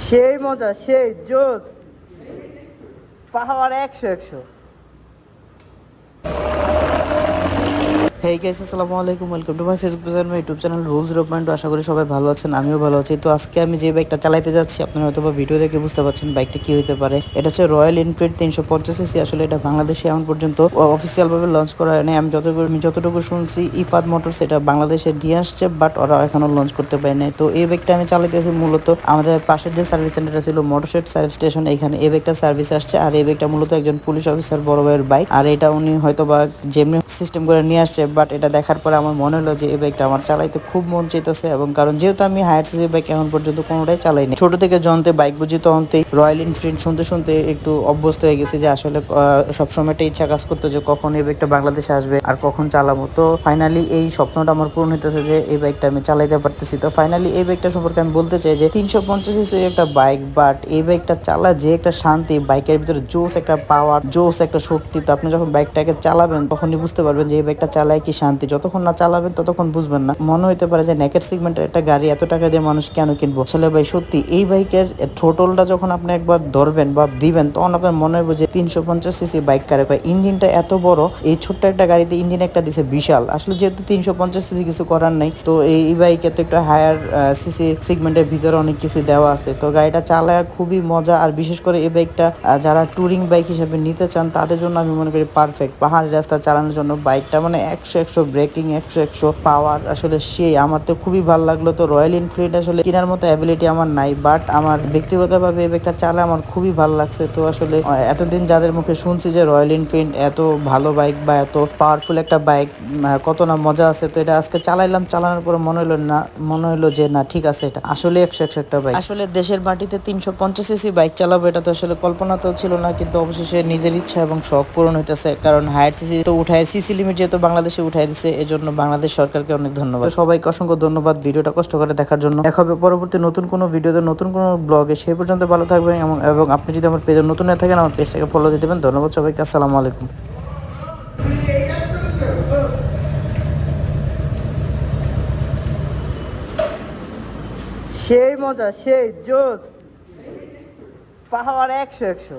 সেই মজা, সেই জোস, পাহাড় 100-100। হেই গাইস, আসসালামু আলাইকুম, welcome to my Facebook page and my YouTube channel rules of point. আশা করি সবাই ভালো আছেন, আমিও ভালো আছি। তো আজকে আমি যে বাইকটা চালাইতে যাচ্ছি, আপনারা হয়তো বা ভিডিও দেখে বুঝতে পারছেন বাইকটা কি হতে পারে। এটা হচ্ছে রয়্যাল এনফিল্ড 350cc। আসলে এটা বাংলাদেশে এখন পর্যন্ত অফিসিয়াল ভাবে লঞ্চ করা হয়নি। আমি যতটুকু শুনছি, ইফাদ মোটরস এটা বাংলাদেশে দিয়ে আসছে, বাট ওরা এখনো লঞ্চ করতে পারে নাই। তো এই বাইকটা আমি চালাইতেছি মূলত আমাদের পাশের যে সার্ভিস সেন্টারটা ছিল মোটরশেড সার্ভিস স্টেশন, এখানে এই বাইকটা সার্ভিস আসছে। আর এই বাইকটা মূলত একজন পুলিশ অফিসার বড় ভাইয়ের বাইক। আর এটা উনি হয়তো বা যেমনি সিস্টেম করে নিয়ে আসছে, বাট এটা দেখার পরে আমার মনে হলো যে এই বাইকটা আমার চালাইতে খুব মন চাইতেছে। এবং কারণ যেহেতু আমি হায়ার সিসি বাইক এখন পর্যন্ত কোনোটাই চালাইনি, ছোট থেকে যন্তে বাইক বুঝি তখনতেই রয়্যাল এনফিল্ড শুনতে শুনতে একটু অভ্যস্ত হয়ে গেছি, যে আসলে সবসময় একটা ইচ্ছা কাজ করতো যে কখন এই বাইকটা বাংলাদেশে আসবে আর কখন চালাবো। তো ফাইনালি এই স্বপ্নটা আমার পূরণ হইতেছে যে এই বাইকটা আমি চালাইতে পারতেছি। তো ফাইনালি এই বাইকটা সম্পর্কে আমি বলতে চাই যে 350cc একটা বাইক, বাট এই বাইকটা চালা যে একটা শান্তি, বাইকের ভিতরে জোস একটা পাওয়ার, জোস একটা শক্তি। তো আপনি যখন বাইকটাকে চালাবেন তখনই বুঝতে পারবেন যে এই বাইকটা চালায় কি শান্তি। যতক্ষণ না চালাবেন ততক্ষণ বুঝবেন না। মনে হইতে পারে যে নেকেট সেগমেন্টের একটা গাড়ি এত টাকা দিয়ে মানুষ কেন কিনবো। আসলে ভাই সত্যি এই বাইকের থ্রোটলটা যখন আপনি একবার ধরবেন বা দিবেন, তখন আপনার মনে হবে যে 350cc বাইক কারে কয়। ইঞ্জিনটা এত বড়, এই ছোট্ট একটা গাড়িতে ইঞ্জিন একটা দিছে বিশাল। আসলে যেহেতু 350cc কিছু করার নাই, তো এই বাইকে তো একটু হায়ার সিসি সেগমেন্টের ভিতরে অনেক কিছু দেওয়া আছে। তো গাড়িটা চালায় খুবই মজা। আর বিশেষ করে এই বাইকটা যারা টুরিং বাইক হিসেবে নিতে চান তাদের জন্য আমি মনে করি পারফেক্ট। পাহাড়ি রাস্তা চালানোর জন্য বাইকটা মানে 100-100 ব্রেকিং, 100-100 পাওয়ার। আসলে সেই আমার তো খুবই ভালো লাগলো। তো রয়্যাল এনফিল্ড আসলে কেনার মতো অ্যাবিলিটি আমার নাই, বাট আমার ব্যক্তিগতভাবে এই বাইকটা চালা আমার খুবই ভালো লাগছে। তো আসলে এতদিন যাদের মুখে শুনছি যে রয়্যাল এনফিল্ড এত ভালো বাইক বা এত পাওয়ারফুল একটা বাইক, কত না মজা আছে, তো এটা আজকে চালাইলাম। চালানোর পরে মনে হলো যে না, ঠিক আছে, এটা আসলে 100-100 একটা বাইক। আসলে দেশের মাটিতে 350cc বাইক চালাবো, এটা তো আসলে কল্পনাতেও ছিল না, কিন্তু অবশেষে নিজের ইচ্ছা এবং শখ পূরণ হইতেছে। কারণ হায়ার সিসি তো উঠায়, সিসি লিমিট যেহেতু বাংলাদেশে উঠাই দিছে, এজন্য বাংলাদেশ সরকারকে অনেক ধন্যবাদ। সবাইকে অসংখ্য ধন্যবাদ ভিডিওটা কষ্ট করে দেখার জন্য। দেখা হবে পরবর্তী নতুন কোনো ভিডিওতে, নতুন কোনো ব্লগে। সেই পর্যন্ত ভালো থাকবেন এবং আপনি যদি আমার পেজে নতুন হয়ে থাকেন, আমার পেজটাকে ফলো দিয়ে দেবেন। ধন্যবাদ সবাইকে, আসসালামু আলাইকুম। সেই মজা, সেই জোস, পাহাড় 100-100।